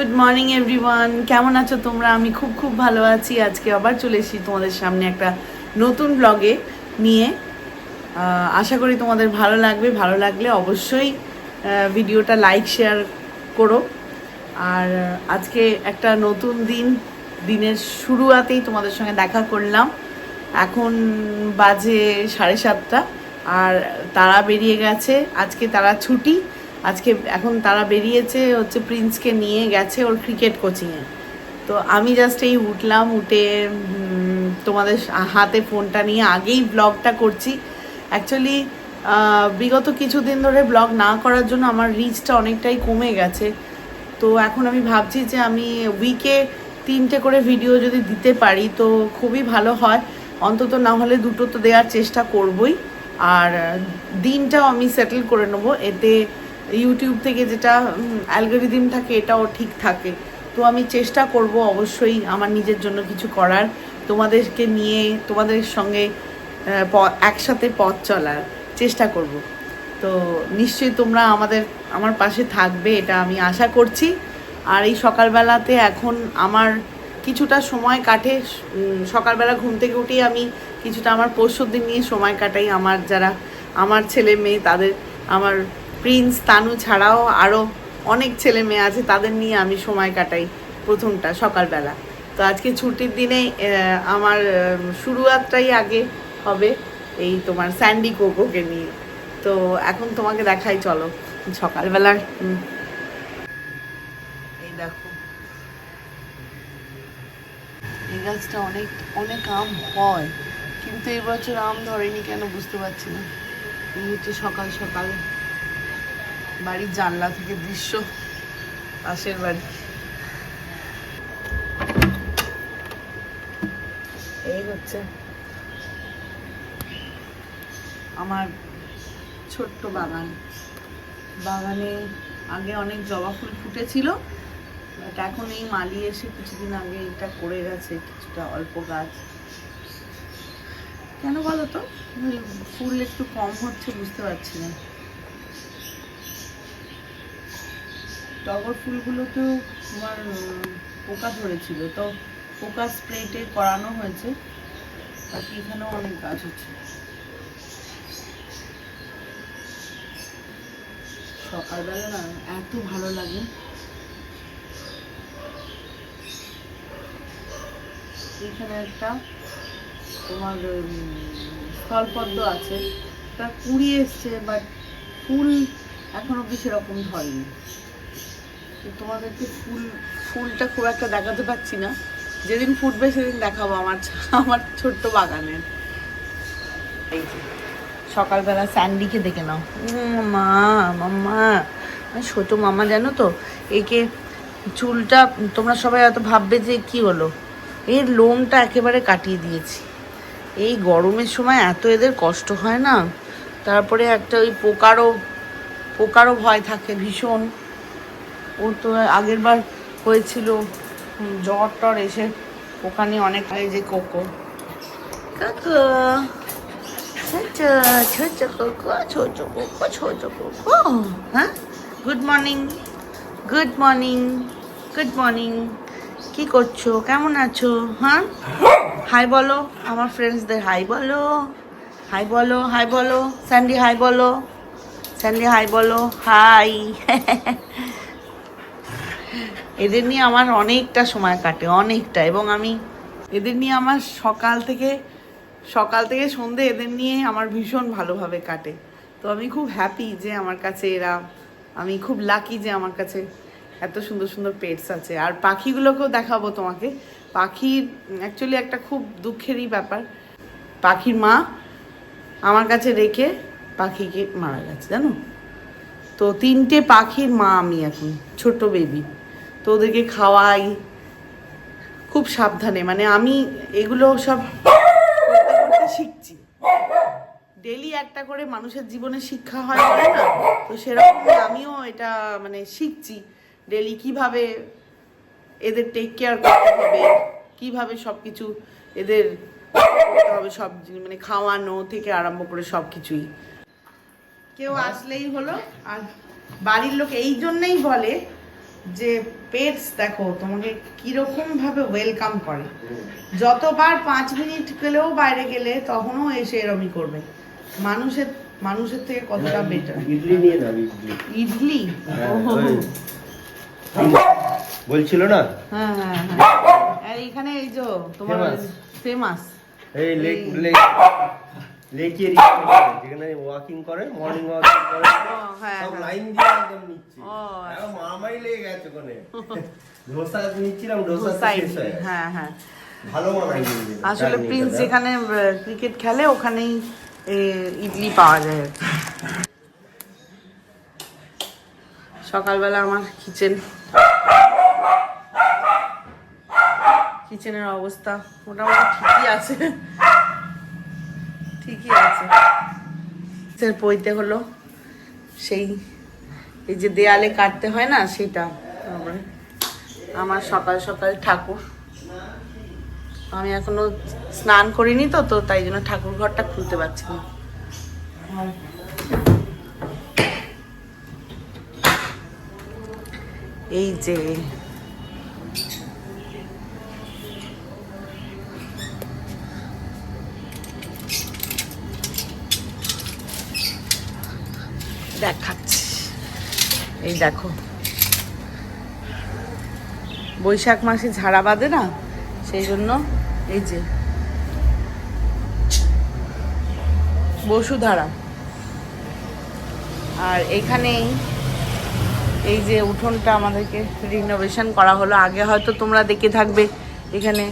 Good morning everyone, কেমন আছো তোমরা? আমি খুব খুব ভালো আছি। আজকে আবার চলে এসেছি তোমাদের সামনে একটা নতুন ব্লগে নিয়ে। আশা করি তোমাদের ভালো লাগবে। ভালো লাগলে অবশ্যই ভিডিওটা লাইক শেয়ার করো। আর আজকে একটা নতুন দিনের শুরুতেই তোমাদের সঙ্গে দেখা করলাম। এখন বাজে 7:30 আর তারা বেরিয়ে গেছে। আজকে তারা ছুটি। এখন তারা বেরিয়েছে হচ্ছে প্রিন্সকে নিয়ে গেছে ওর ক্রিকেট কোচিংয়ে। তো আমি জাস্ট এই উঠলাম, উঠে তোমাদের হাতে ফোনটা নিয়ে আগেই ব্লগটা করছি। অ্যাকচুয়ালি বিগত কিছুদিন ধরে ব্লগ না করার জন্য আমার রিচটা অনেকটাই কমে গেছে। তো এখন আমি ভাবছি যে আমি উইকে 3টে করে ভিডিও যদি দিতে পারি তো খুবই ভালো হয়। অন্তত না হলে 2টো তো দেওয়ার চেষ্টা করবই। আর দিনটাও আমি সেটেল করে নেবো, এতে ইউটিউব থেকে যেটা অ্যালগরিদম থাকে এটাও ঠিক থাকে। তো আমি চেষ্টা করব অবশ্যই আমার নিজের জন্য কিছু করার, তোমাদেরকে নিয়ে তোমাদের সঙ্গে একসাথে পথ চলার চেষ্টা করব। তো নিশ্চয়ই তোমরা আমার পাশে থাকবে, এটা আমি আশা করছি। আর এই সকালবেলাতে এখন আমার কিছুটা সময় কাটে। সকালবেলা ঘুম থেকে উঠেই আমি কিছুটা আমার পরশুদিন নিয়ে সময় কাটাই। আমার ছেলে মেয়ে তাদের, আমার প্রিন্স তানু ছাড়াও আরও অনেক ছেলে মেয়ে আছে, তাদের নিয়ে আমি সময় কাটাই প্রথমটা সকালবেলা। তো আজকে ছুটির দিনে আমার শুরুয়াতটাই আগে হবে এই তোমার স্যান্ডি কোকোকে নিয়ে। তো এখন তোমাকে দেখাই, চলো সকালবেলা। এই দেখো, এই গাছটা অনেক অনেক আম হয়, কিন্তু এবছর আম ধরেনি কেন বুঝতে পারছি না। এই হচ্ছে সকাল সকাল বাড়ির জানলা থেকে দৃশ্য, পাশের বাড়ি। এই হচ্ছে আমার ছোট্ট বাগানে আগে অনেক জবা ফুল ফুটেছিল, বাট এখন এই মালি এসে কিছুদিন আগে এটা করে গেছে কিছুটা অল্প গাছ। কেন বলো তো, ফুল একটু কম হচ্ছে বুঝতে পারছি না। টগর ফুলগুলোতেও তোমার পোকা ধরেছিল, তো পোকা স্প্রেটে করানো হয়েছে। বাকি এখানেও অনেক গাছ হচ্ছে। সকালবেলা না এত ভালো লাগে। এখানে একটা তোমার স্থলপদ্ম আছে, তার কুড়ি এসছে, বাট ফুল এখন অব্দি সেরকম ধরেনি। তোমাদেরকে ফুলটা খুব একটা দেখাতে পারছি না, যেদিন ফুটবে সেদিন দেখাবো আমার ছোট্ট বাগানের। এই যে সকালবেলা স্যান্ডিকে দেখে নাও। মা মাম্মা, ছোট মামা, জানো তো একে চুলটা তোমরা সবাই হয়তো ভাববে যে কি হলো, এর লোমটা একেবারে কাটিয়ে দিয়েছি। এই গরমের সময় এত এদের কষ্ট হয় না, তারপরে একটা ওই পোকারও ভয় থাকে ভীষণ। ও তো আগের বার হয়েছিল জ্বর টর এসে, ওখানে অনেক। এই যে কোকো হ্যাঁ, good morning, good morning, good morning. কি করছো, কেমন আছো? হ্যাঁ, হাই বলো আমার ফ্রেন্ডসদের, হাই বলো, হাই বলো, হাই বলো। স্যান্ডি হাই বলো, স্যান্ডি হাই বলো, হাই। এদের নিয়ে আমার অনেকটা সময় কাটে, অনেকটা। এবং আমি এদের নিয়ে আমার সকাল থেকে সন্ধে এদের নিয়ে আমার ভীষণ ভালোভাবে কাটে। তো আমি খুব হ্যাপি যে আমার কাছে আমি খুব লাকি যে আমার কাছে এত সুন্দর সুন্দর পেটস আছে। আর পাখিগুলোকেও দেখাবো তোমাকে। পাখির অ্যাকচুয়ালি একটা খুব দুঃখেরই ব্যাপার, পাখির মা আমার কাছে রেখে পাখিকে মারা গেছে, জানো তো। 3টে পাখির মা আমি এখন, ছোট বেবি। তো ওদেরকে খাওয়াই খুব সাবধানে, মানে আমি এগুলো সব করতে করতে শিখছি। ডেলি একটা করে মানুষের জীবনে শিক্ষা হয় না, তো সেরকম আমিও এটা মানে শিখছি ডেলি কিভাবে এদের টেক কেয়ার করতে হবে, কিভাবে সব কিছু এদের করতে হবে, সব মানে খাওয়ানো থেকে আরম্ভ করে সব কিছুই। কেউ আসলেই হলো। আর বাড়ির লোক এই জন্যেই বলে যে পেটস দেখো তোমাকে কিরকম ভাবে ওয়েলকাম করে। যতবার 5 মিনিট গেলেও বাইরে গেলে তখনও এসে এরমই করবে। মানুষের থেকে কতটা বেটার। ইডলি নিয়ে নাও, ইডলি বলছিল না। হ্যাঁ হ্যাঁ হ্যাঁ, আর এখানে এই যে তোমার ফেমাস এই লেকের যেখানে ওয়াকিং করে, মর্নিং ওয়াক করে, সব লাইন দিয়ে একদম নিচ্ছে। মামাই লেগে গেছে ওখানে। ধোসা নিচ্ছিলাম, ধোসা শেষ হয়ে গেছে। হ্যাঁ হ্যাঁ, ভালো বানাই। আসলে প্রিন্স যেখানে ক্রিকেট খেলে ওখানেই ইডলি পাওয়া যায়। সকালবেলা আমার কিচেনের অবস্থা মোটামুটি ঠিকই আছে। পইতে হলো সেই এই যে দেয়ালে কাটতে হয় না সেটা। তারপরে আমার সকাল সকাল ঠাকুর, আমি এখনো স্নান করিনি তো তাই জন্য ঠাকুর ঘরটা খুলতে পারছি না। এই যে দেখাচ্ছি, এই দেখো বৈশাখ মাসে ঝাড়া বাঁধে না, সেই জন্য এই যে বসুধারা। আর এখানেই এই যে উঠোনটা আমাদেরকে রিনোভেশন করা হলো। আগে হয়তো তোমরা দেখে থাকবে এখানে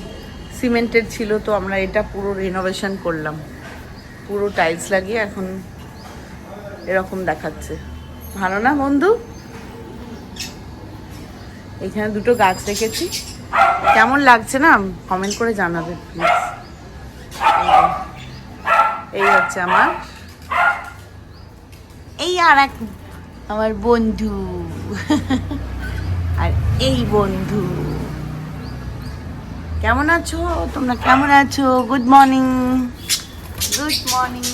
সিমেন্টের ছিল, তো আমরা এটা পুরো রিনোভেশন করলাম, পুরো টাইলস লাগিয়ে এখন এরকম দেখাচ্ছে। ভালো না বন্ধু? এখানে দুটো গাছ রেখেছি, কেমন লাগছে না কমেন্ট করে জানাবে প্লিজ। এই হচ্ছে আমার বন্ধু আর এই বন্ধু। কেমন আছো তোমরা? কেমন আছো? Good morning, good morning,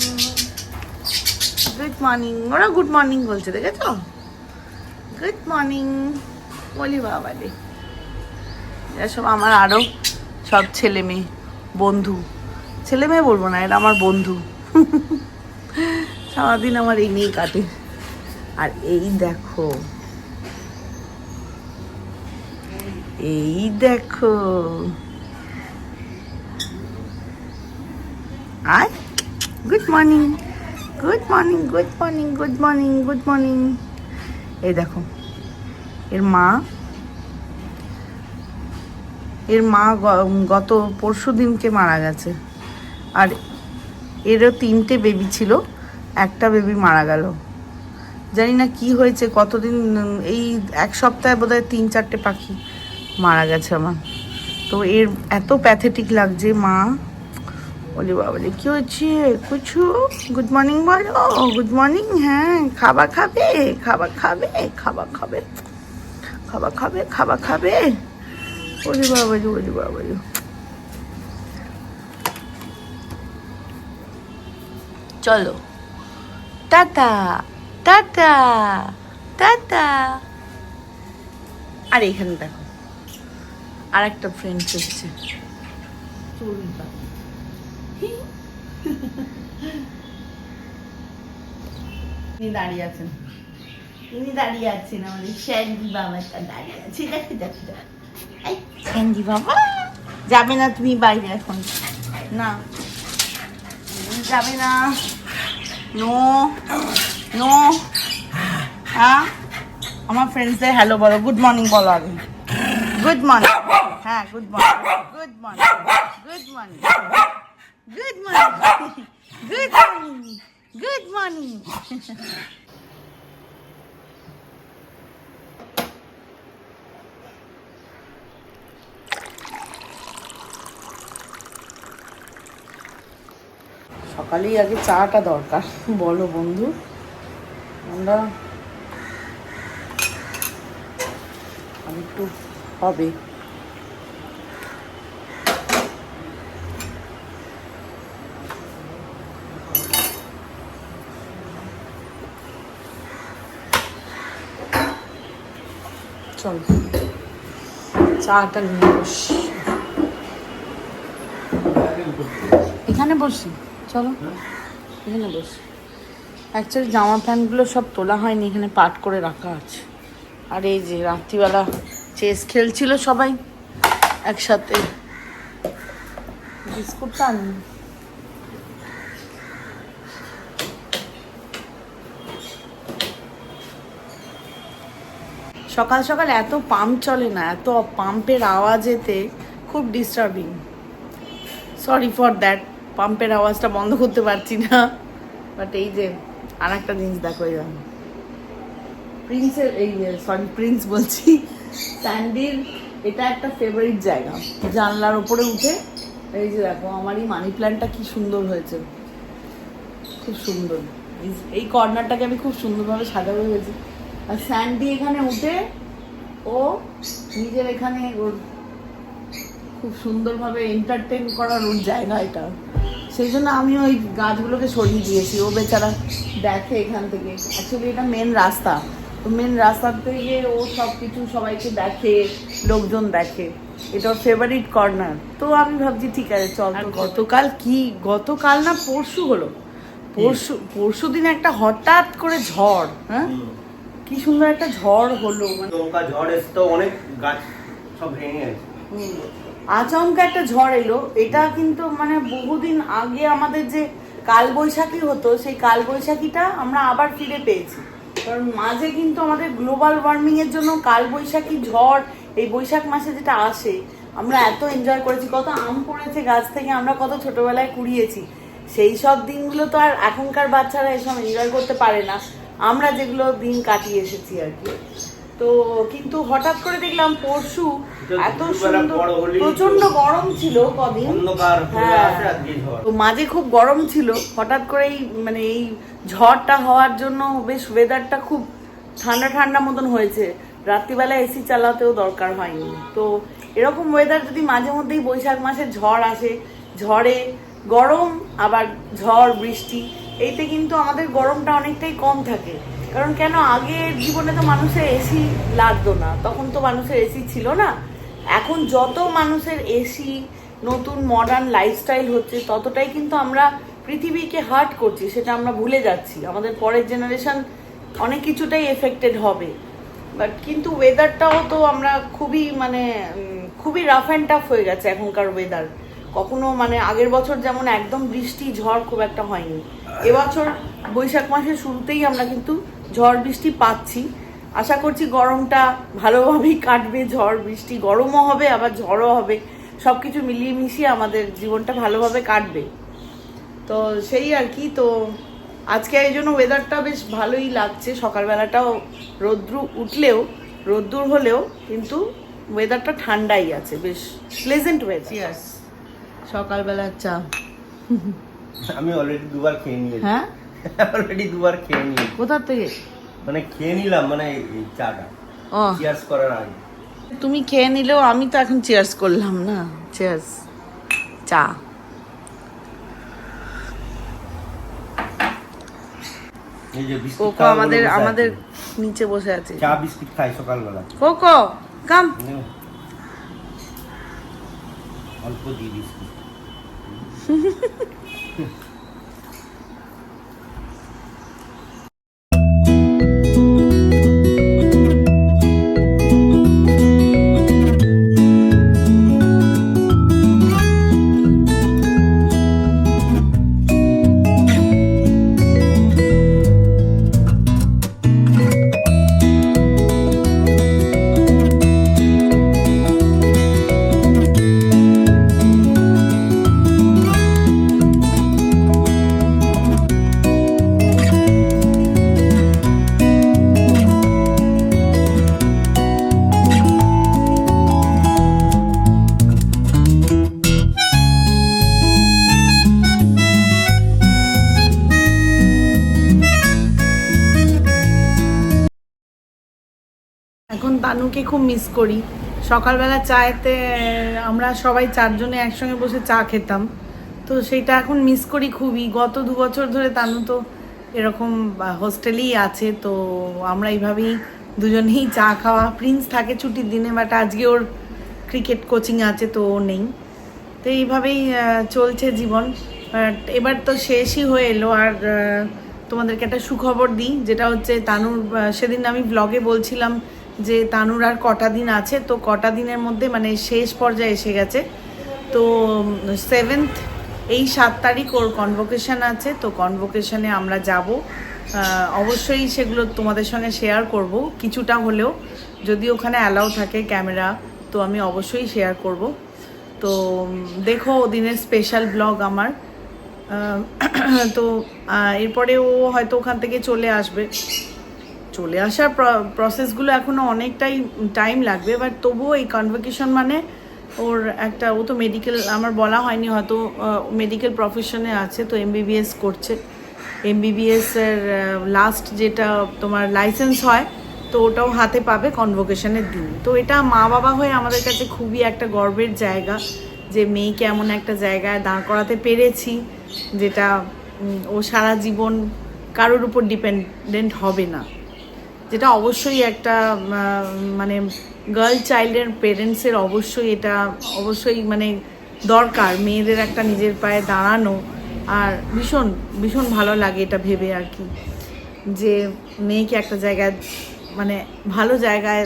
good morning. ওরা গুড মর্নিং বলছে, দেখেছো? গুড মর্নিং বলি বাবা রে। এসব আমার আরো সব ছেলে মেয়ে বন্ধু, ছেলে মেয়ে বলবো না, এটা আমার বন্ধু। সারাদিন আমার এই নিয়েই কাটে। আর এই দেখো, এই দেখো, আর good morning, good morning, good morning, good morning, good morning. এই দেখো এর মা গত পরশুদিনকে মারা গেছে। আর এরও 3টে বেবি ছিল, একটা বেবি মারা গেল। জানি না কি হয়েছে, কতদিন, এই 1 সপ্তাহে বোধহয় 3-4টে পাখি মারা গেছে আমার। তো এর এত প্যাথেটিক লাগছে। মা বলি বাবা রে, কি হচ্ছে? কিছু গুড মর্নিং বলো, গুড মর্নিং। হ্যাঁ, খাবার খাবে, খাবার খাবে, খাবার খাবে, খাবার খাবে, খাবার খাবে। বলি বাবা রে, বলি বাবা রে। চলো টাটা, টাটা, টাটা। আর এখানে দেখো আর একটা ফ্রেন্ড এসেছে, দাঁড়িয়ে আছেন, ইনি দাঁড়িয়ে আছেন, আমাদের স্যান্ডি বাবাটা দাঁড়িয়ে আছে। দেখো দেখো দেখো, এই স্যান্ডি বাবা। যাবে না তুমি বাইরে এখন? না যাবে না, নো নো। হ্যাঁ, আমার ফ্রেন্ডসদের হ্যালো বলো, গুড মর্নিং বলো আগে। গুড মর্নিং, হ্যাঁ good morning, good morning, good morning, good morning, good morning, good morning. সকালেই আগে চাটা দরকার, বলো বন্ধু। আমরা একটু হবে। চল চাটা নিয়ে বসি, এখানে বসি, চলো এখানে বসি। অ্যাকচুয়ালি জামা প্যান্টগুলো সব তোলা হয়নি, এখানে পাট করে রাখা আছে। আর এই যে রাত্রিবেলা চেস খেলছিল সবাই একসাথে, বিস্কুটটা আনি। সকাল সকাল এত পাম্প চলে না, এত পাম্পের আওয়াজেতে খুব ডিস্টার্বিং। সরি ফর দ্যাট, পাম্পের আওয়াজটা বন্ধ করতে পারছি না। বাট এই যে আর একটা জিনিস দেখো, এই প্রিন্সের, এই সরি প্রিন্স বলছি, স্যান্ডির এটা একটা ফেভারিট জায়গা। জানলার ওপরে উঠে এই যে দেখো আমার এই মানি প্ল্যান্টটা কি সুন্দর হয়েছে, খুব সুন্দর। এই কর্নারটাকে আমি খুব সুন্দরভাবে সাজাবো হয়েছে। আর স্যান্ডি এখানে উঠে ও নিজের এখানে ওর খুব সুন্দরভাবে এন্টারটেন করার ওর জায়গা এটা, সেই জন্য আমি ওই গাছগুলোকে সরিয়ে দিয়েছি। ও বেচারা দেখে এখান থেকে, অ্যাকচুয়ালি এটা মেন রাস্তা, তো মেন রাস্তার থেকে ও সব কিছু সবাইকে দেখে, লোকজন দেখে, এটা ওর ফেভারিট কর্নার। তো আমি ভাবছি ঠিক আছে চল। গতকাল না পরশু হলো, পরশু দিন একটা হঠাৎ করে ঝড়, হ্যাঁ কি সুন্দর একটা ঝড় হলো, মানে ঝড় এসে তো অনেক গাছ সব ভেঙে গেছে। আচমকা একটা ঝড় এলো। এটা কিন্তু মানে বহুদিন আগে আমাদের যে কালবৈশাখী হতো, সেই কালবৈশাখীটা আমরা আবার ফিরে পেয়েছি। কারণ মাঝে কিন্তু আমাদের গ্লোবাল ওয়ার্মিং এর জন্য কালবৈশাখী ঝড় এই বৈশাখ মাসে যেটা আসে, আমরা এত এনজয় করেছি, কত আম পড়েছে গাছ থেকে, আমরা কত ছোটবেলায় কুড়িয়েছি। সেই সব দিনগুলো তো আর এখনকার বাচ্চারা এসব এনজয় করতে পারে না, আমরা যেগুলো দিন কাটিয়ে এসেছি আর কি। তো কিন্তু হঠাৎ করে দেখলাম পরশু এত সুন্দর, প্রচন্ড গরম ছিল কদিন, হ্যাঁ তো মাঝে খুব গরম ছিল, হঠাৎ করেই মানে এই ঝড়টা হওয়ার জন্য বেশ ওয়েদারটা খুব ঠান্ডা ঠান্ডা মতন হয়েছে। রাত্রিবেলা এসি চালাতেও দরকার হয়নি। তো এরকম ওয়েদার যদি মাঝে মধ্যেই বৈশাখ মাসে ঝড় আসে, ঝড়ে গরম আবার ঝড় বৃষ্টি, এইতে কিন্তু আমাদের গরমটা অনেকটাই কম থাকে। কারণ কেন, আগের জীবনে তো মানুষের এসি লাগতো না, তখন তো মানুষের এসি ছিল না। এখন যত মানুষের এসি, নতুন মডার্ন লাইফস্টাইল হচ্ছে, ততটাই কিন্তু আমরা পৃথিবীকে হার্ট করছি, সেটা আমরা ভুলে যাচ্ছি। আমাদের পরের জেনারেশন অনেক কিছুটাই এফেক্টেড হবে। বাট কিন্তু ওয়েদারটাও তো আমরা খুবই রাফ অ্যান্ড টাফ হয়ে গেছে এখনকার ওয়েদার। কখনো মানে আগের বছর যেমন একদম বৃষ্টি ঝড় খুব একটা হয়নি, এবছর বৈশাখ মাসের শুরুতেই আমরা কিন্তু ঝড় বৃষ্টি পাচ্ছি। আশা করছি গরমটা ভালোভাবেই কাটবে, ঝড় বৃষ্টি, গরমও হবে আবার ঝড়ও হবে, সব কিছু মিলিয়ে মিশিয়ে আমাদের জীবনটা ভালোভাবে কাটবে। তো সেই আর কি। তো আজকে এই জন্য ওয়েদারটা বেশ ভালোই লাগছে, সকালবেলাটাও রোদ্দুর হলেও কিন্তু ওয়েদারটা ঠান্ডাই আছে, বেশ প্লেজেন্ট ওয়েদার। সকালবেলার চা আমি অলরেডি দুবার খেয়ে নিয়েছি। হ্যাঁ অলরেডি দুবার খেয়ে নিয়েছি। কোথা থেকে? মানে খেয়ে নিলাম, মানে এই চাটা চিয়ার্স করার আগে। তুমি খেয়ে নিলেও আমি তো এখন চিয়ার্স করলাম না। চিয়ার্স। চা। এই যে বিস্কুট কোকো আমাদের নিচে বসে আছে, চা বিস্কুট খাই সকালবেলা। কোকো কাম, অল্প দিয়ে বিস্কুট। এখন তানুকে খুব মিস করি। সকালবেলা চায়েতে আমরা সবাই চারজনে একসঙ্গে বসে চা খেতাম, তো সেইটা এখন মিস করি খুবই। গত 2 বছর ধরে তানু তো এরকম হোস্টেলেই আছে, তো আমরা এইভাবেই দুজনেই চা খাওয়া। প্রিন্স থাকে ছুটির দিনে, বাট আজকে ওর ক্রিকেট কোচিং আছে তো ও নেই। তো এইভাবেই চলছে জীবন। বাট এবার তো শেষই হয়ে এলো। আর তোমাদেরকে একটা সুখবর দিই, যেটা হচ্ছে তানুর, সেদিন আমি ব্লগে বলছিলাম যে তানুর আর কটা দিন আছে, তো কটা দিনের মধ্যে মানে শেষ পর্যায়ে এসে গেছে। তো 7th এই 7 তারিখ ওর কনভোকেশন আছে। তো কনভোকেশনে আমরা যাব, অবশ্যই সেগুলো তোমাদের সঙ্গে শেয়ার করব কিছুটা হলেও, যদি ওখানে অ্যালাউ থাকে ক্যামেরা, তো আমি অবশ্যই শেয়ার করব। তো দেখো ওদিনের স্পেশাল ব্লগ আমার। তো এরপরে ও হয়তো ওখান থেকে চলে আসবে। চলে আসার প্রসেসগুলো এখনও অনেকটাই টাইম লাগবে, বাট তবুও এই কনভোকেশন মানে ওর একটা, ও তো মেডিকেল, আমার বলা হয়নি হয়তো, মেডিকেল প্রফেশনে আছে, তো MBBS করছে। MBBS এর লাস্ট যেটা তোমার লাইসেন্স হয়, তো ওটাও হাতে পাবে কনভোকেশনের দিন। তো এটা মা বাবা হয়ে আমাদের কাছে খুবই একটা গর্বের জায়গা, যে মেয়েকে এমন একটা জায়গায় দাঁড় করাতে পেরেছি যেটা ও সারা জীবন কারোর উপর ডিপেন্ডেন্ট হবে না, যেটা অবশ্যই একটা মানে গার্ল চাইল্ডের পেরেন্টসের অবশ্যই এটা অবশ্যই মানে দরকার, মেয়েদের একটা নিজের পায়ে দাঁড়ানো। আর ভীষণ ভীষণ ভালো লাগে এটা ভেবে আর কি, যে মেয়েকে একটা জায়গায় মানে ভালো জায়গায়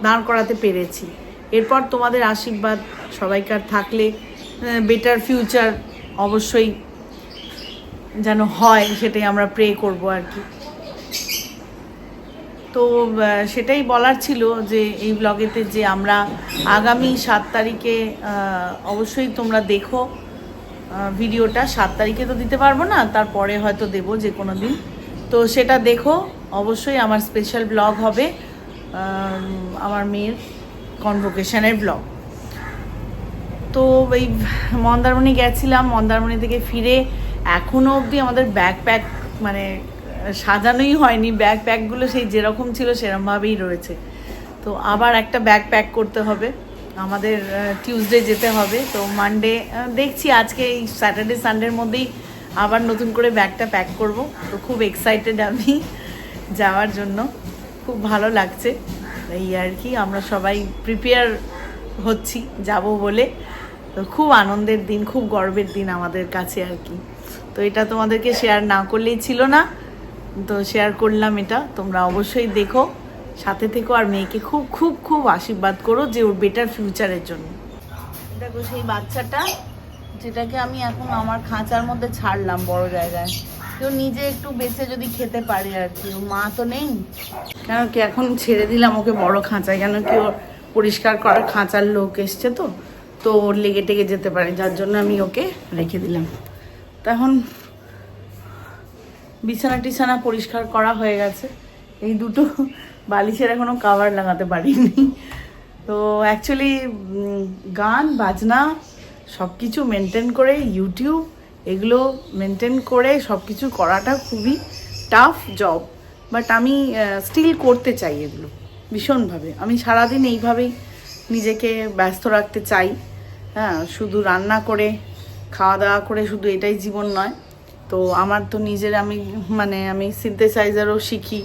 দাঁড় করাতে পেরেছি। এরপর তোমাদের আশীর্বাদ সবাইকার থাকলে বেটার ফিউচার অবশ্যই যেন হয়, সেটাই আমরা প্রে করব আর কি। তো সেটাই বলার ছিল যে এই ব্লগেতে, যে আমরা আগামী 7 তারিখে অবশ্যই তোমরা দেখো ভিডিওটা। 7 তারিখে তো দিতে পারবো না, তারপরে হয়তো দেবো যে কোনো দিন। তো সেটা দেখো অবশ্যই। আমার স্পেশাল ব্লগ হবে আমার মেয়ের কনভোকেশনের ব্লগ। তো এই মন্দারমণি গেছিলাম, মন্দারমণি থেকে ফিরে এখনও অবধি আমাদের ব্যাকপ্যাক মানে সাজানোই হয়নি। ব্যাকপ্যাকগুলো সেই যেরকম ছিল সেরকমভাবেই রয়েছে। তো আবার একটা ব্যাগ প্যাক করতে হবে আমাদের, টিউসডে যেতে হবে। তো মানডে দেখছি, আজকে এই স্যাটারডে সানডের মধ্যেই আবার নতুন করে ব্যাগটা প্যাক করব। তো খুব এক্সাইটেড আমি যাওয়ার জন্য, খুব ভালো লাগছে। এই আর কি, আমরা সবাই প্রিপেয়ার হচ্ছি যাব বলে। তো খুব আনন্দের দিন, খুব গর্বের দিন আমাদের কাছে আর কি। তো এটা তোমাদেরকে শেয়ার না করলেই ছিল না, তো শেয়ার করলাম এটা। তোমরা অবশ্যই দেখো, সাথে থেকো, আর মেয়েকে খুব খুব খুব আশীর্বাদ করো যে ওর বেটার ফিউচারের জন্য। দেখো সেই বাচ্চাটা, যেটাকে আমি এখন আমার খাঁচার মধ্যে ছাড়লাম বড় জায়গায়, কেউ নিজে একটু বেঁচে যদি খেতে পারে আর কি। ওর মা তো নেই, কেন কি এখন ছেড়ে দিলাম ওকে বড় খাঁচায়, কেন কি ওর পরিষ্কার করার খাঁচার লোক এসছে, তো ওর লেগে টেগে যেতে পারে, যার জন্য আমি ওকে রেখে দিলাম। তখন বিছানা টিছানা পরিষ্কার করা হয়ে গেছে। এই দুটো বালিশের এখনো কাভার লাগাতে পারিনি। তো অ্যাকচুয়ালি গান বাজনা সব কিছু মেনটেন করে, ইউটিউব এগুলো মেনটেন করে সব কিছু করাটা খুবই টাফ জব, বাট আমি স্টিল করতে চাই এগুলো ভীষণভাবে। আমি সারাদিন এইভাবেই নিজেকে ব্যস্ত রাখতে চাই। হ্যাঁ, শুধু রান্না করে খাওয়া দাওয়া করে শুধু এটাই জীবন নয়। তো আমার তো নিজের আমি সিনথেসাইজারও শিখি।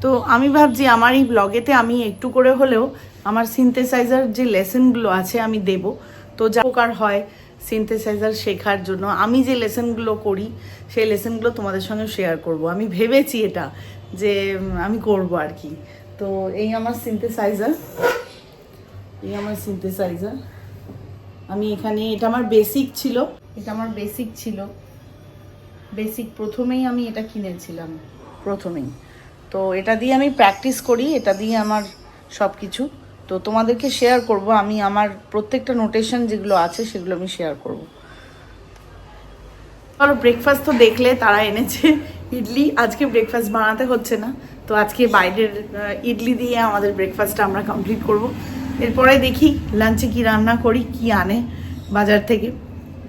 তো আমি ভাবছি আমার এই ব্লগেতে আমি একটু করে হলেও আমার সিনথেসাইজার যে লেসনগুলো আছে আমি দেব। তো যা উপকার হয় সিনথেসাইজার শেখার জন্য, আমি যে লেসনগুলো করি সেই লেসনগুলো তোমাদের সঙ্গে শেয়ার করব। আমি ভেবেছি এটা যে আমি করব আর কি। তো এই আমার সিনথেসাইজার, আমি এখানে, এটা আমার বেসিক ছিল, বেসিক প্রথমেই আমি এটা কিনেছিলাম প্রথমেই। তো এটা দিয়ে আমি প্র্যাকটিস করি, এটা দিয়ে আমার সব কিছু। তো তোমাদেরকে শেয়ার করব, আমি আমার প্রত্যেকটা নোটেশন যেগুলো আছে সেগুলো আমি শেয়ার করব। চলো, ব্রেকফাস্ট তো দেখলে তারা এনেছে ইডলি। আজকে ব্রেকফাস্ট বানাতে হচ্ছে না, তো আজকে বাইরের ইডলি দিয়ে আমাদের ব্রেকফাস্টটা আমরা কমপ্লিট করব। এরপরে দেখি লাঞ্চে কি রান্না করি, কি আনে বাজার থেকে।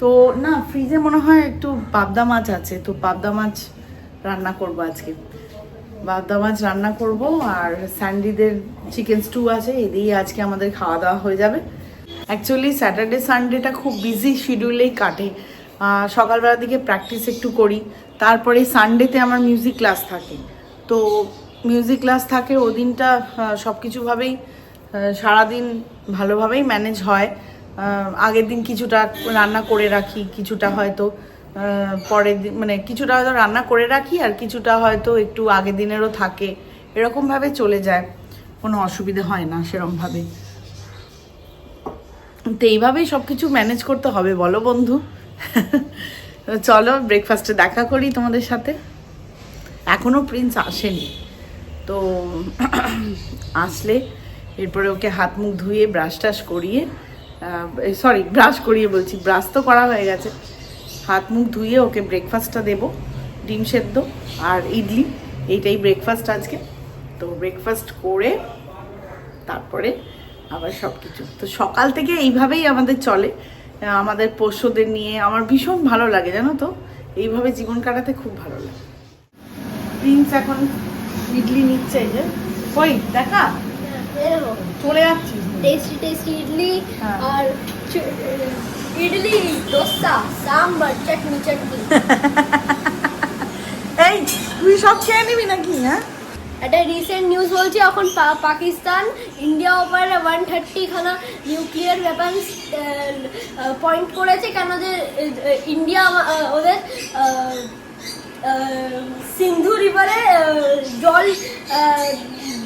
তো না, ফ্রিজে মনে হয় একটু পাবদা মাছ আছে, তো পাবদা মাছ রান্না করব আজকে। পাবদা মাছ রান্না করব, আর স্যান্ডিদের চিকেন স্টু আছে, এই দিয়ে আজকে আমাদের খাওয়া দাওয়া হয়ে যাবে। অ্যাকচুয়ালি স্যাটারডে সানডেটা খুব বিজি শিডিউলেই কাটে। সকালবেলার দিকে প্র্যাকটিস একটু করি, তারপরে সানডেতে আমার মিউজিক ক্লাস থাকে। তো মিউজিক ক্লাস থাকে ও দিনটা সব কিছুভাবেই সারাদিন ভালোভাবেই ম্যানেজ হয়। আগের দিন কিছুটা রান্না করে রাখি, কিছুটা হয়তো পরের দিন, মানে কিছুটা হয়তো রান্না করে রাখি আর কিছুটা হয়তো একটু আগের দিনেরও থাকে, এরকমভাবে চলে যায়, কোনো অসুবিধে হয় না সেরকমভাবে। তো এইভাবেই সব কিছু ম্যানেজ করতে হবে বলো বন্ধু। চলো ব্রেকফাস্টে দেখা করি তোমাদের সাথে। এখনও প্রিন্স আসেনি, তো আসলে এরপরে ওকে হাত মুখ ধুয়ে ব্রাশ টাশ করিয়ে, সরি ব্রাশ করিয়ে বলছি, ব্রাশ তো করা হয়ে গেছে, হাত মুখ ধুয়ে ওকে ব্রেকফাস্টটা দেবো, ডিম সেদ্ধ আর ইডলি, এইটাই ব্রেকফাস্ট আজকে। তো ব্রেকফাস্ট করে তারপরে আবার সব কিছু, তো সকাল থেকে এইভাবেই আমাদের চলে। আমাদের পোষ্যদের নিয়ে আমার ভীষণ ভালো লাগে, জানো তো, এইভাবে জীবন কাটাতে খুব ভালো লাগে। প্রিন্স এখন ইডলি নিচ্ছে, এই যে ওই দেখা চলে যাচ্ছি। টেস্টি টেস্টি ইডলি আর ইডলি ডোসা সাম্বার চাটনি চাটনি। এই তুই সব খেয়ে নিবি নাকি? হ্যাঁ, একটা রিসেন্ট নিউজ বলছে এখন পাকিস্তান ইন্ডিয়া ওপর 130 খানা নিউক্লিয়ার ওয়েপন্স পয়েন্ট করেছে, কেন যে ইন্ডিয়া ওদের সিন্ধু রিভারে জল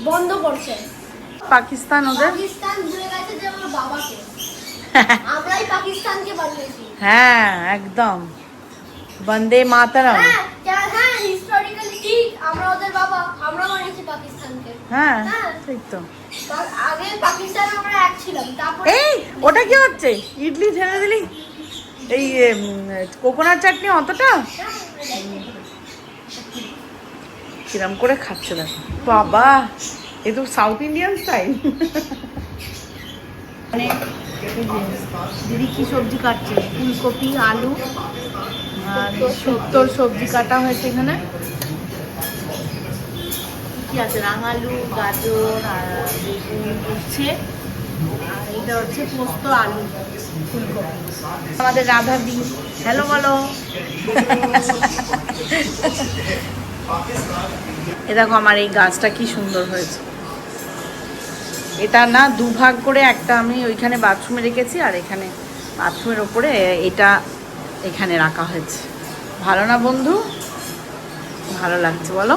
বন্ধ করছে। পাকিস্তান ওদের, পাকিস্তান ভুলে গেছে যে আমার বাবাকে, আমরাই পাকিস্তানকে বানিয়েছি। হ্যাঁ একদম, বন্দে মাতরম। হ্যাঁ হিস্টোরিক্যালি ঠিক, আমরা ওদের বাবা, আমরা বানিয়েছি পাকিস্তানকে। হ্যাঁ ঠিক তো। আগে পাকিস্তান আমরা এক ছিলাম, তারপর এই ওটা কি হচ্ছে? ইডলি ঢেলে দিলি, এই কোকোনাট চাটনি অতটা কিরম করে খাচ্ছে দেখো বাবা, এ তো সাউথ ইন্ডিয়ান স্টাইল। মানে দিদি কি সবজি কাটছে? ফুলকপি, আলু আর 70 সবজি কাটা হয়েছে এখানে। কি আছে? রাঙালু, গাজর আর বেগুন উচ্ছে, আর এটা হচ্ছে পোস্ত, আলু, ফুলকপি। আমাদের রাধা দি হ্যালো বলো। এ দেখো আমার এই গাছটা কি সুন্দর হয়েছে। এটা না দুভাগ করে, একটা আমি ওইখানে বাথরুমে রেখেছি আর এখানে বাথরুমের ওপরে এটা এখানে রাখা হয়েছে। ভালো না বন্ধু? ভালো লাগছে বলো?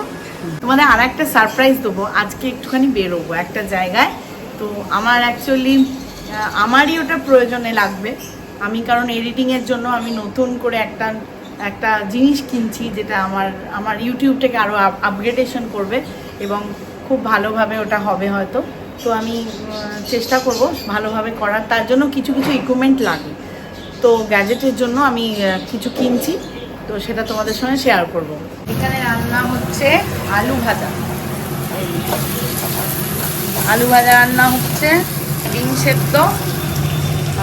তোমাদের আর একটা সারপ্রাইজ দেবো, আজকে একটুখানি বেরোবো একটা জায়গায়। তো আমার অ্যাকচুয়ালি আমারই ওটা প্রয়োজনে লাগবে, আমি কারণ এডিটিংয়ের জন্য আমি নতুন করে একটা জিনিস কিনছি, যেটা আমার ইউটিউবটাকে আরও আপগ্রেডেশন করবে এবং খুব ভালোভাবে ওটা হবে হয়তো। তো আমি চেষ্টা করব ভালোভাবে করার, তার জন্য কিছু কিছু ইকুইপমেন্ট লাগে। তো গ্যাজেটের জন্য আমি কিছু কিনছি, তো সেটা তোমাদের সঙ্গে শেয়ার করব। এখানে রান্না হচ্ছে আলু ভাজা, আলু ভাজা রান্না হচ্ছে, ডিম সেদ্ধ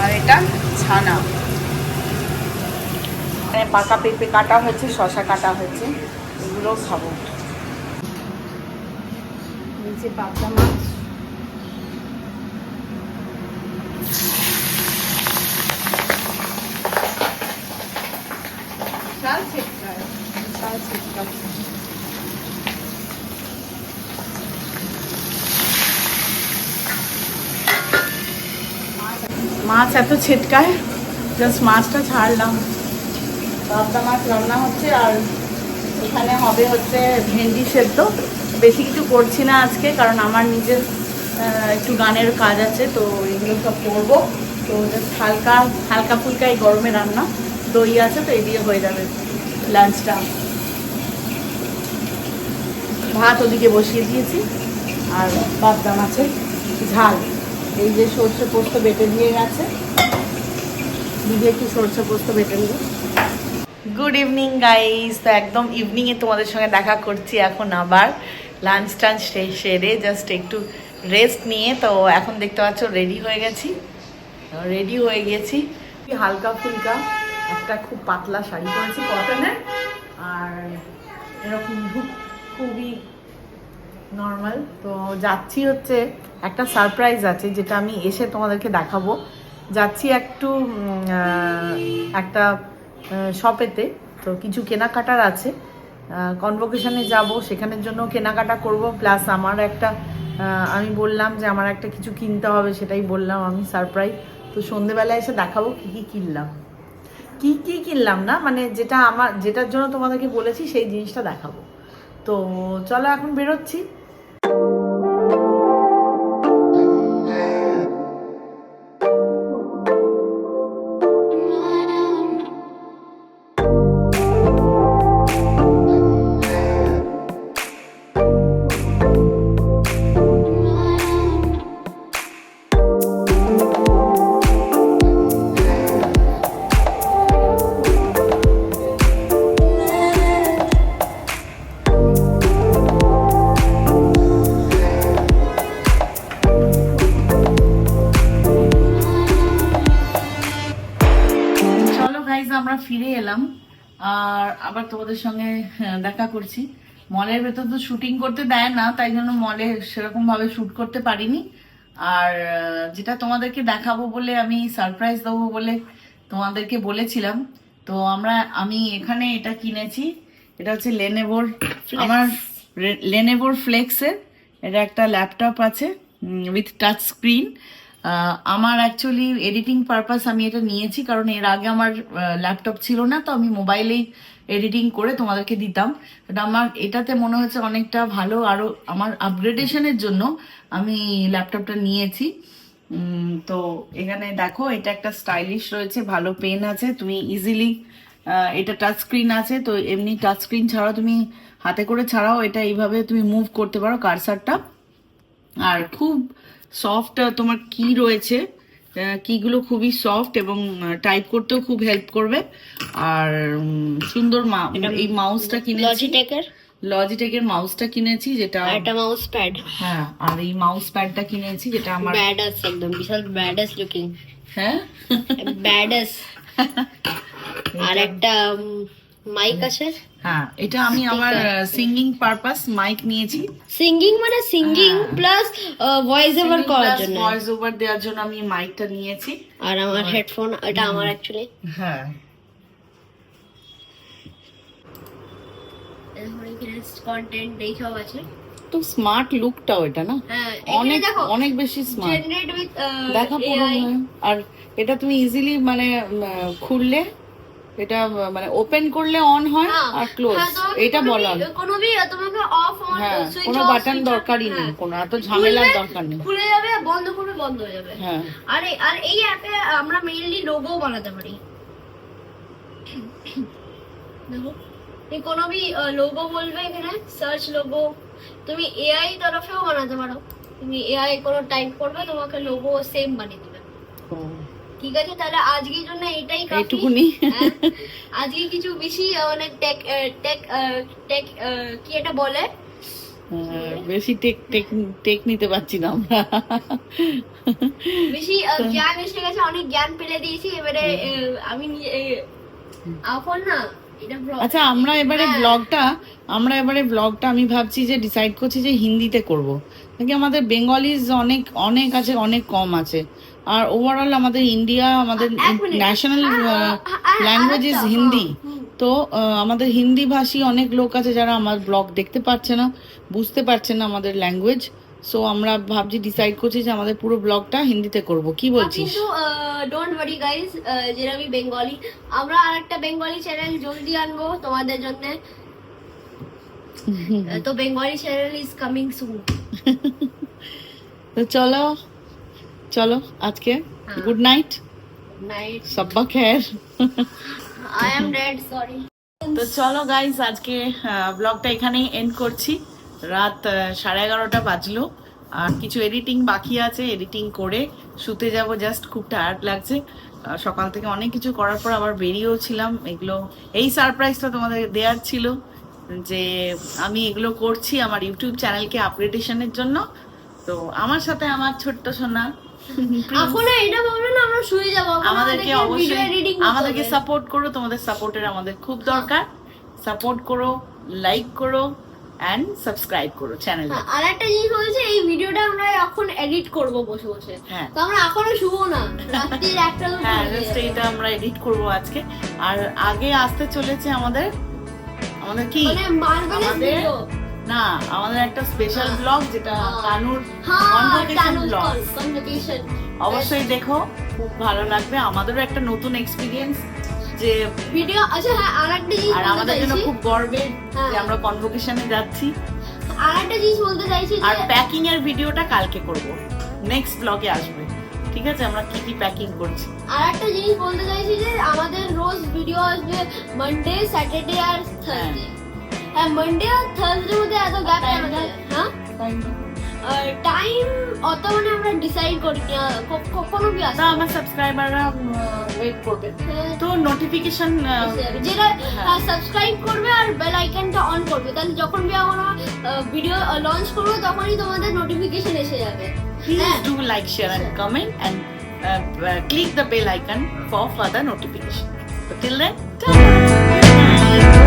আর এটা ছানা। এখানে পাকা পেঁপে কাটা হয়েছে, শসা কাটা হয়েছে, এগুলো খাবো। নিচে পাবদা মাছ, মাছ এত ছেটকায়, জাস্ট মাছটা ছাড়লাম। পাবদা মাছ রান্না হচ্ছে আর এখানে হবে হচ্ছে ভেন্ডি সেদ্ধ। বেশি কিছু করছি না আজকে, কারণ আমার নিজের একটু গানের কাজ আছে, তো এগুলো সব করবো। তো জাস্ট হালকা ফুলকা এই গরমে রান্না, দই আছে তো এই দিয়ে হয়ে যাবে লাঞ্চটা। ভাত ওদিকে বসিয়ে দিয়েছি আর পাবদা মাছের ঝাল, এই যে সর্ষে পোস্ত বেটে দিয়ে গেছে, দিদি একটু সর্ষে পোস্ত বেটে দেবো। গুড ইভিনিং গাইস, তো একদম ইভিনিংয়ে তোমাদের সঙ্গে দেখা করছি এখন আবার। লাঞ্চ টাঞ্চ সেরে জাস্ট একটু রেস্ট নিয়ে, তো এখন দেখতে পাচ্ছ রেডি হয়ে গেছি। হালকা ফুলকা একটা খুব পাতলা শাড়ি পরেছি কটনের, আর এরকম খুবই নর্মাল। তো যাচ্ছি হচ্ছে একটা সারপ্রাইজ আছে, যেটা আমি এসে তোমাদেরকে দেখাবো। যাচ্ছি একটা শপেতে, তো কিছু কেনাকাটার আছে, কনভোকেশনে যাব, সেখানের জন্য কেনাকাটা করব। প্লাস আমার একটা আমি বললাম যে আমার একটা কিছু কিনতে হবে, সেটাই বললাম আমি সারপ্রাইজ। তো সন্ধেবেলায় এসে দেখাবো কী কী কিনলাম, কী কী কিনলাম না, মানে যেটা আমার যেটার জন্য তোমাদেরকে বলেছি সেই জিনিসটা দেখাবো। তো চলো এখন বেরোচ্ছি। আমরা ফিরে এলাম আর আবার তোমাদের সঙ্গে দেখা করছি। মলের ভেতর তো শুটিং করতে দেয় না, তাই জন্য মলে সেরকম ভাবে শুট করতে পারিনি। আর যেটা তোমাদেরকে দেখাবো বলে, আমি সারপ্রাইজ দেবো বলে তোমাদেরকে বলেছিলাম, তো আমি এখানে এটা কিনেছি। এটা হচ্ছে লেনেভোর, আমার লেনেভোর ফ্লেক্সের এটা একটা ল্যাপটপ আছে উইথ টাচ স্ক্রিন। আমার অ্যাকচুয়ালি এডিটিং পারপাস আমি এটা নিয়েছি, কারণ এর আগে আমার ল্যাপটপ ছিল না, তো আমি মোবাইলেই এডিটিং করে তোমাদেরকে দিতাম। বাট আমার এটাতে মনে হচ্ছে অনেকটা ভালো, আরও আমার আপগ্রেডেশনের জন্য আমি ল্যাপটপটা নিয়েছি। তো এখানে দেখো, এটা একটা স্টাইলিশ রয়েছে, ভালো পেন আছে, তুমি ইজিলি এটা টাচ স্ক্রিন আছে, তো এমনি টাচ স্ক্রিন ছাড়াও তুমি হাতে করে ছাড়াও এটা এইভাবে তুমি মুভ করতে পারো কারসারটা। আর খুব সফট তোমার কি রয়েছে, কিগুলো খুবই সফট এবং টাইপ করতেও খুব হেল্প করবে। আর সুন্দর এই মাউসটা কিনেছি, লজিটেকের মাউসটা কিনেছি, যেটা একটা মাউস প্যাড। হ্যাঁ, আর এই মাউস প্যাডটা কিনেছি যেটা আমার ব্যাডাস, একদম বিশাল ব্যাডাস লুকিং। হ্যাঁ, ব্যাডাস। আর একটা মাইক আছে। হ্যাঁ, এটা আমি আমার সিঙ্গিং পারপাস মাইক নিয়েছি। সিঙ্গিং মানে সিঙ্গিং প্লাস ভয়েস ওভার করার জন্য, ভয়েস ওভার দেওয়ার জন্য আমি মাইকটা নিয়েছি। আর আমার হেডফোন, এটা আমার অ্যাকচুয়ালি। হ্যাঁ, কন্টেন্ট দেখাও আছে। তো স্মার্ট লুকটাও এটা না, হ্যাঁ, অনেক অনেক বেশি স্মার্ট। জেনারেট উইথ দেখা পুরো, আর এটা তুমি ইজিলি মানে খুললে এটা মানে ওপেন করলে অন হয় আর ক্লোজ, এটা বলা কোনোবি তোমাকে অফ অন সুইচ, কোনো বাটন দরকারই নেই, কোনো এত ঝামেলার দরকার নেই, খুলে যাবে, বন্ধ করবে, বন্ধ হয়ে যাবে। হ্যাঁ, আর এই অ্যাপে আমরা মেইনলি লোগো বানাতে পারি। দেখো, এই কোনোবি লোগো বলবে এখানে, সার্চ লোগো, তুমি এআই তরফেও বানাতে পারো। তুমি এআই কোনো টাইপ করবে, তোমাকে লোগো সেম বানিয়ে দেবে। ঠিক আছে, তাহলে আজকের জন্য এটাই কাফি। এইটুকুনি। আজকে কিছু বেশি মানে টেক টেক টেক কি এটা বলে, বেশি টেক নিতে পারছি না আমরা, বেশি জ্ঞান এসে গেছে, অনেক জ্ঞান ফেলে দিয়েছি। এবারে আমি এখন না এটা আচ্ছা, আমরা এবারে ব্লগটা আমি ভাবছি যে ডিসাইড করছি যে হিন্দিতে করব, নাকি আমাদের বেঙ্গলিজ অনেক আছে, অনেক কম আছে। আর ওভারঅল আমাদের ইন্ডিয়া, আমাদের ন্যাশনাল ল্যাঙ্গুয়েজ ইজ হিন্দি। তো আমাদের হিন্দি ভাষী অনেক লোক আছে যারা আমার ব্লগ দেখতে পাচ্ছে না, বুঝতে পারছে না আমাদের ল্যাঙ্গুয়েজ। সো আমরা ভাবছি, ডিসাইড করছি যে আমাদের পুরো ব্লগটা হিন্দিতে করব। কি বলছিস? কিন্তু ডোন্ট ওয়ারি গাইস, যেটা আমি বেঙ্গলি, আমরা আরেকটা বেঙ্গলি চ্যানেল জলদি আনবো তোমাদের জন্য। তো Bengali channel is coming soon. তো চলো আজকে good night, সাব্বা Kher. I am dead, sorry. তো চলো গাইস, আজকে ব্লগটা এখানেই এন্ড করছি। রাত 11:30 বাজলো, আর কিছু এডিটিং বাকি আছে, এডিটিং করে শুতে যাব জাস্ট। খুব টায়ার্ড লাগছে, সকাল থেকে অনেক কিছু করার পর আবার বেরিয়েও ছিলাম। এগুলো, এই সারপ্রাইজটা তোমাদের দেওয়ার ছিল যে আমি এগুলো করছি আমার ইউটিউব চ্যানেলকে আপগ্রেডেশনের জন্য। তো আমার সাথে আমার ছোট্ট সোনা, এখন এটা বলবো না, আমরা শুয়ে যাব। আমাদেরকে অবশ্যই আমাদেরকে সাপোর্ট করো, তোমাদের সাপোর্টের আমাদের খুব দরকার। সাপোর্ট করো, লাইক করো এন্ড সাবস্ক্রাইব করো চ্যানেলে। আর একটা জিনিস হয়েছে, এই ভিডিওটা আমরা এখন এডিট করব বসে বসে। হ্যাঁ, তো আমরা এখনো শুবো না, রাত্রি 1টা। হ্যাঁ, জাস্ট এটা আমরা এডিট করব আজকে। আর আগে আসতে চলেছে আমাদের আমাদের কি মানে মার্ভেলাস আমাদের ভিডিও। না, আমাদের একটা স্পেশাল ব্লগ যেটা তানুর হ্যাঁ, কনভোকেশন টানুর ব্লগ, কনভোকেশন। অবশ্যই দেখো, খুব ভালো লাগবে। আমাদেরও একটা নতুন এক্সপিরিয়েন্স যে, ভিডিও। আচ্ছা হ্যাঁ, আরেকটা জিনিস আর বলতে আমাদের জন্য চাইছি। খুব গর্বের হ্যাঁ। যে আমরা কনভোকেশনে যাচ্ছি। আরেকটা জিনিস বলতে চাইছি আর যে প্যাকিং এর ভিডিওটা কালকে করব, নেক্সট ব্লগে আসবে, ঠিক আছে? আমরা কি কি প্যাকিং করছি। আরেকটা জিনিস বলতে চাইছি যে আমাদের রোজ ভিডিও আসবে মানডে, স্যাটারডে আর থার্সডে। হ্যাঁ, মানডে আর থার্সডে মধ্যে এত গ্যাপ কেন যায়? হ্যাঁ, টাইম অত মানে আমরা ডিসাইড করি না, কখনো কি তা আসে আমার সাবস্ক্রাইবাররা ওয়েট করবে, তো নোটিফিকেশন যেটা হ্যাঁ। সাবস্ক্রাইব করবে আর বেল আইকনটা অন করবে, তাহলে যখন আমরা ভিডিও লঞ্চ করবো তখনই তোমাদের নোটিফিকেশন এসে যাবে। please do like, share and comment and click the bell icon for further notification. So till then, ta-da! Good night.